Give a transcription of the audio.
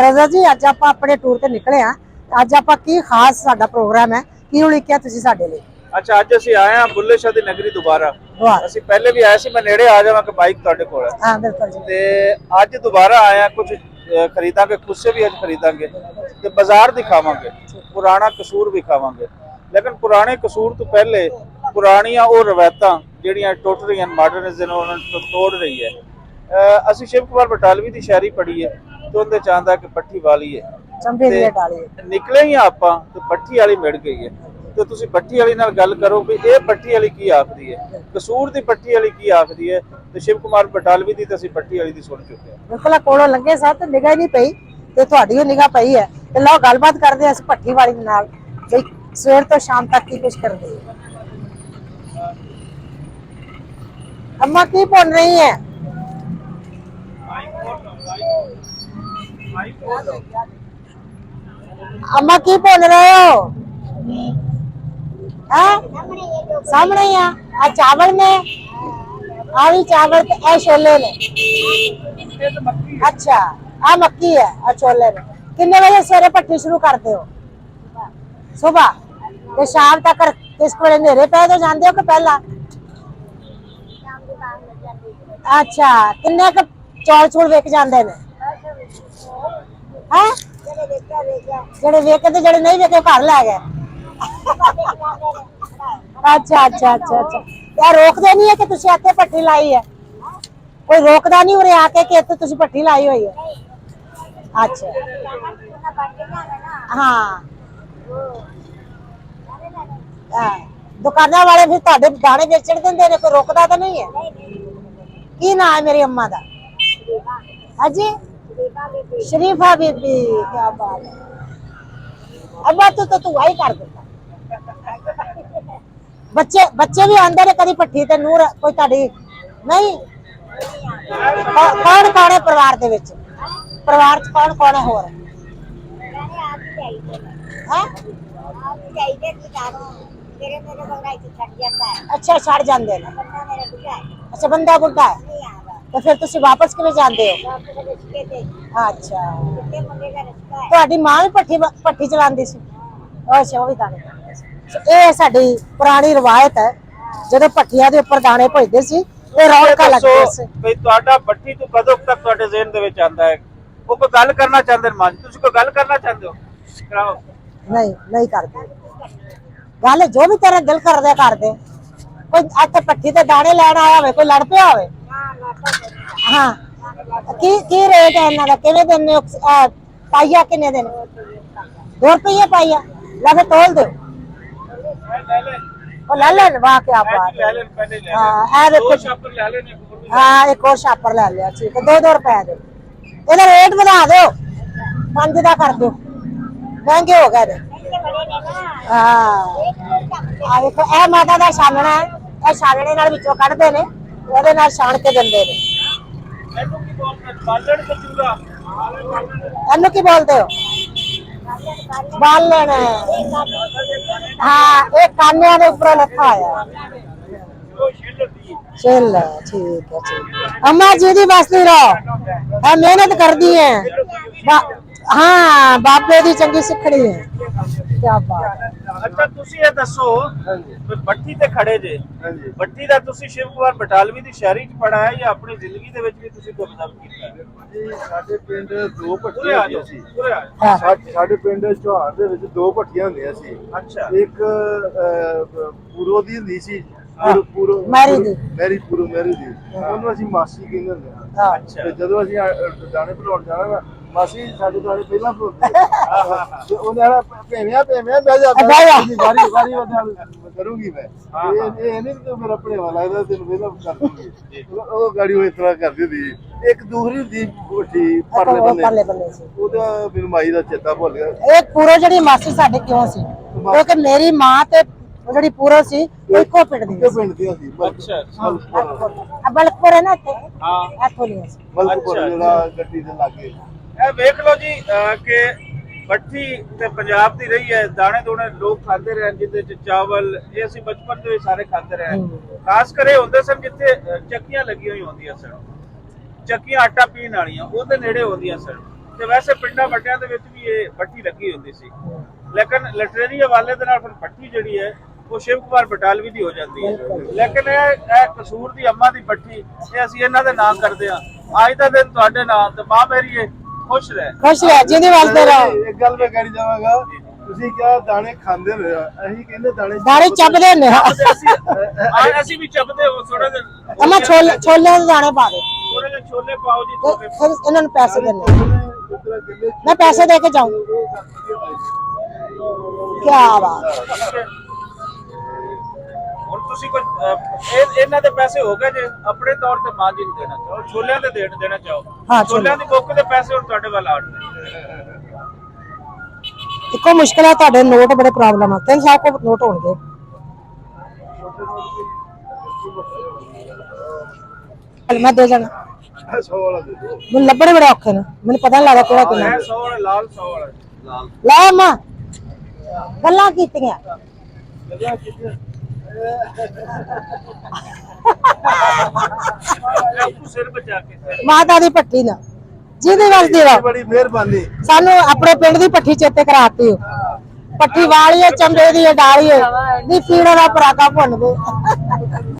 रजा जी अज आप अपने टूर ते निकले हाँ, अज आप की खास साडा प्रोग्राम है की उलीकिया तुसीं साडे लई? अच्छा अज असीं आए हैं बुल्ले शाह दी नगरी दोबारा। असीं पहले भी आए सी, मैं नेड़े आ जावां कि बाइक तुहाडे कोल है। हाँ बिल्कुल जी। ते अज दोबारा आए हैं, कुछ खरीदांगे, कुछ भी अज खरीदांगे ते बाजार दिखावांगे, पुराना कसूर विखावांगे। लेकिन पुराने कसूर तो पहले पुरानियां वो रवायतां जिहड़ियां टुट रही मॉडर्निज्म उन्होंने तोड़ रही है। असीं शिव कुमार बटालवी की शायरी पढ़ी है तो उनके चाहता कि पट्ठी वाली है निकले ही आपां तो पट्ठी वाली मिल गई है। तो तुसी पट्ठी वाली नाल गल करो भी ये पट्ठी वाली की आखदी है, कसूर दी पट्ठी वाली की आखदी है। तो शिव कुमार बटालवी दी तो असीं पट्ठी वाली दी सुन चुके हैं। बिल्कुल कोलों लंघे साथ तो निगाह नहीं पई ते तुहाडी निगाह पई है। ते लो गलबात करदे अस पट्ठी वाली दे नाल बई सवेर तो शाम तक की कुछ करदे। अम्मा की बोल रही है? अम्मा की बोल रहे हो? सामने ही आ चावल ने आ भी चावल ते ए छोले ने। अच्छा आ मक्की है और छोले ने। कितने बजे सवेरे पट्टी शुरू करते हो? सुबह ते शाम तक किस वेले नेरे पै तो जाते हो कि पहला? अच्छा किन्ने क चौल चूल विक जाते ने? हैं जेडे वेके ते जेडे नहीं वेके घर लै गए। अच्छा अच्छा अच्छा अच्छा यार रोकदे नहीं है कि तुसी इत्थे पट्टी लाई है? कोई रोकदा नहीं उरे आके कि इत्थे तुसी पट्टी लाई हुई है? अच्छा हाँ दुकाना वाले फिर तुहाडे दाने बेचण दिंदे ने, कोई रोकदा तो नहीं है? की नाम है मेरी अम्मा दा? हाजी शरीफा बीबी, क्या बात है। अम्मा तू वही कर देता। बच्चे बच्चे भी आंदे ने कदी पट्ठी ते नूर कोई ताड़ी नहीं? कौन कौन है परिवार दे विच? परिवार च कौन कौन है होर? अच्छा छड़ जांदे ने। अच्छा बंदा बुढ़ा है तो फिर तुसी वापस किवें जांदे हो? अच्छा तुहाडी मां भी पट्ठी पट्ठी चलांदी सी? अच्छा वो भी दाने ये साडी पुरानी रवायत है। जदों पट्टियां दे उपर दाने भजदे सी ते रौनकां लगदियां सी। भाई तुहाडा पट्ठी तो कदों तक तुहाडे ज़हन दे विच आंदा है? वो कोई गल करना चाहते हैं मन, तुसी कोई गल करना चाहते हो? कराओ। नहीं नहीं करदे गल, जो भी तेरा दिल करदे कर दे। कोई इत्थे पट्ठी ते दाने लैण आया होवे, कोई लड़ पिया होवे? हाँ की रेट है इन्हां दा? किवें दिंदे हो? पाइया किन्ने दे ने? 2 रुपये पाइया? लै फिर तोल दो। ले लेन, वाह क्या बात है। हाँ ए देखो हाँ एक और शापर ले लिया, ठीक है 2-2 रुपए दे। ਇਹਦਾ रेट ਵਧਾ ਦਿਓ, 5 ਦਾ कर दो, महंगे हो गए ने। ਆ ਦੇਖੋ ਇਹ ਮਾਤਾ ਦਾ ਛਾਨਣਾ ਹੈ, ਇਹ ਛਾਨਣੇ ਨਾਲ ਵਿੱਚੋਂ ਕੱਢਦੇ ਨੇ, ਉਹਦੇ ਨਾਲ ਛਾਣ ਕੇ ਦਿੰਦੇ ਨੇ। ਇਹਨੂੰ ਕੀ ਬੋਲਦੇ ਹੋ? ਬਾਲਣ। हाँ एक कानिया के ऊपर लिखा होया चल, ठीक है ठीक है। अम्मा जी दी बसती रहो, मेहनत कर दी है। हाँ बाबे दी चंगी सिखड़ी है, क्या बात है। अच्छा तुसी ये दसो भट्टी ते खड़े जे, भट्टी दा तुसी शिव कुमार बटालवी दी शायरी च पढ़ा है या अपनी जिंदगी दे विच भी तुसी कोई ऑब्जर्व कीता है? जी साडे पिंड 2 भट्टियां होंदियां सी। साडे पिंड चौहान दे विच 2 भट्टियां होंदियां सी। अच्छा एक पूरो दी हुंदी सी, मैरी दी ਉਹਨੂੰ ਅਸੀਂ ਮਾਸੀ ਕਹਿੰਦੇ ਹੁੰਦੇ ਹਾਂ। ਤੇ ਜਦੋਂ ਅਸੀਂ ਦਾਣੇ ਭਲਾਉਣ ਜਾਣਾ ਨਾ, ਮਾਸੀ ਸਾਡੇ ਦਾਣੇ ਪਹਿਲਾਂ ਭਲਾਉਂਦੇ ਤੇ ਉਹਨੇ ਆਣਾ ਭੇਵਿਆ ਬਹਿ ਜਾ ਵਾਰੀ ਕਰੂੰਗੀ ਮੈਂ। ਇਹ ਨਹੀਂ ਕਿ ਮੇਰਾ ਭਣੇਵਾ ਲੱਗਦਾ ਤੈਨੂੰ ਪਹਿਲਾਂ ਕਰ ਦੂੰਗੀ, ਉਹ ਗਾੜੀ ਉਹ ਇਸ ਤਰ੍ਹਾਂ ਕਰਦੀ ਹੁੰਦੀ। ਇੱਕ ਦੂਸਰੀ ਹੁੰਦੀ ਵੱਡੀ ਪਰਲੇ ਬੰਨੇ ਸੀ, ਉਹਦਾ ਮੈਨੂੰ ਮਾਈ ਦਾ ਚੇਤਾ ਭੁੱਲ ਗਿਆ। ਇਹ ਪੂਰੋ ਜਿਹੜੀ ਮਾਸੀ ਸਾਡੇ ਕਿਉਂ ਸੀ, ਕਿਉਂਕਿ ਮੇਰੀ ਮਾਂ ਤੇ ਜਿਹੜੀ ਪੂਰੋ ਸੀ ਇੱਕੋ ਪਿੰਡ ਦੀ ਸੀ। ਅੱਛਾ ਬਲਕਪੁਰ ਹੈ ਨਾ ਇੱਥੇ, ਹਾਂ ਇੱਥੋਂ ਦੀ ਸੀ ਬਲਕਪੁਰ ਜਿਹੜਾ ਗੱਡੀ ਦੇ ਲਾਗੇ। ਇਹ ਵੇਖ ਲਓ ਜੀ ਕਿ भट्टी ते पंजाब दी रही है, दाने दोने लोग खाते रहे जिंदे च चावल, ये ਅਸੀਂ बचपन ਦੇ ਸਾਰੇ ਖਾਂਦੇ ਰਹੇ। ਖਾਸ ਕਰੇ ਹੁੰਦੇ ਸਨ ਜਿੱਥੇ ਚੱਕੀਆਂ ਲੱਗੀਆਂ ਹੋਈ ਹੁੰਦੀਆਂ ਸਨ, ਚੱਕੀਆਂ ਆਟਾ ਪੀਣ ਵਾਲੀਆਂ ਉਹਦੇ ਨੇੜੇ ਹੁੰਦੀਆਂ ਸਨ। ਤੇ ਵੈਸੇ ਪਿੰਡਾਂ ਵੱਡਿਆਂ ਦੇ ਵਿੱਚ ਵੀ ਇਹ ਭੱਠੀ ਲੱਗੀ ਹੁੰਦੀ ਸੀ, ਲੇਕਿਨ ਲਿਟਰੇਰੀ ਹਵਾਲੇ ਦੇ ਨਾਲ ਫਿਰ ਭੱਠੀ ਜਿਹੜੀ ਹੈ ਉਹ ਸ਼ਿਵ ਕੁਮਾਰ ਬਟਾਲਵੀ ਦੀ ਹੋ ਜਾਂਦੀ ਹੈ। ਲੇਕਿਨ ਇਹ ਕਸੂਰ ਦੀ ਅੰਮਾ ਦੀ ਭੱਠੀ ਇਹ ਅਸੀਂ ਇਹਨਾਂ ਦੇ ਨਾਮ ਕਰਦੇ ਹਾਂ। ਅੱਜ ਦਾ ਦਿਨ ਤੁਹਾਡੇ ਨਾਮ ਤੇ ਮਾਂ ਮੇਰੀ ਖੁਸ਼ ਰਹਿ ਜਿਹਦੇ ਵਾਸਤੇ ਰਹੋ। ਇੱਕ ਗੱਲ ਮੈਂ ਕਹਿਣੀ ਚਾਹਾਂਗਾ, ਤੁਸੀਂ ਕਿਹਾ ਦਾਣੇ ਖਾਂਦੇ ਰਹੇ, ਅਸੀਂ ਕਹਿੰਦੇ ਦਾਣੇ ਚੱਬਦੇ ਨੇ। ਅਸੀਂ ਵੀ ਚੱਬਦੇ ਹੋ ਥੋੜਾ ਜਿਹਾ। ਅੰਮਾ ਛੋਲੇ ਦੇ ਦਾਣੇ ਪਾ ਦੇ, ਥੋੜੇ ਜਿਹੇ ਛੋਲੇ ਪਾਓ ਜੀ। ਤੇ ਫਿਰ ਇਹਨਾਂ ਨੂੰ ਪੈਸੇ ਦੇਣੇ। ਮੈਂ ਪੈਸੇ ਦੇ ਕੇ ਜਾਊਂ। ਕੀ ਬਾਤ। ਹੁਣ ਤੁਸੀਂ ਕੋਈ ਇਹਨਾਂ ਦੇ ਪੈਸੇ ਹੋ ਗਏ ਜੇ ਆਪਣੇ ਤੌਰ ਤੇ ਮਾਂ ਜੀ ਨੂੰ ਦੇਣਾ ਚਾਹੋ, ਛੋਲਿਆਂ ਦੇ ਦੇਣਾ ਚਾਹੋ। ਹਾਂ, ਛੋਲਿਆਂ ਦੀ ਬੁੱਕ ਦੇ ਪੈਸੇ ਹੁਣ ਤੁਹਾਡੇ ਵੱਲ ਆਉਣਗੇ। ਇੱਕੋ ਮੁਸ਼ਕਿਲ ਹੈ, ਤੁਹਾਡੇ ਨੋਟ ਬੜੇ ਪ੍ਰੋਬਲਮ ਆ। 3 ਸਾਲ ਕੋ ਨੋਟ ਹੋਣਗੇ। ਮੈਂ ਦੇ ਜਾਣਾ। 100 ਵਾਲਾ ਦੇ ਦਿਓ। ਮੈਨੂੰ ਲੱਭਣੇ ਬੜੇ ਔਖੇ ਨੇ, ਮੈਨੂੰ ਪਤਾ ਨਹੀਂ ਲੱਗਦਾ ਕਿਹੜਾ ਕਿੰਨਾ। 100 ਵਾਲਾ ਲਾਲ, 100 ਵਾਲਾ ਲਾਲ। ਲੈ ਅੰਮਾ ਗੱਲਾਂ ਕੀਤੀਆਂ। ਸਿਰ ਬਚਾ ਕੇ ਮਾਤਾ ਦੀ ਭੱਠੀ ਨਾ ਜਿਹਦੇ ਵਸਦੀ ਰਹੋ। ਬੜੀ ਮਿਹਰਬਾਨੀ। ਸਾਨੂੰ ਆਪਣੇ ਪਿੰਡ ਦੀ ਭੱਠੀ ਚੇਤੇ ਕਰਾਤੀ। ਭੱਠੀ ਵਾਲੀਏ ਚੰਬੇ ਦੀ ਡਾਲੀਏ ਨੀ ਪੀੜਾ ਦਾ ਪਰਾਗਾ ਭੁੰਨ ਦੇ।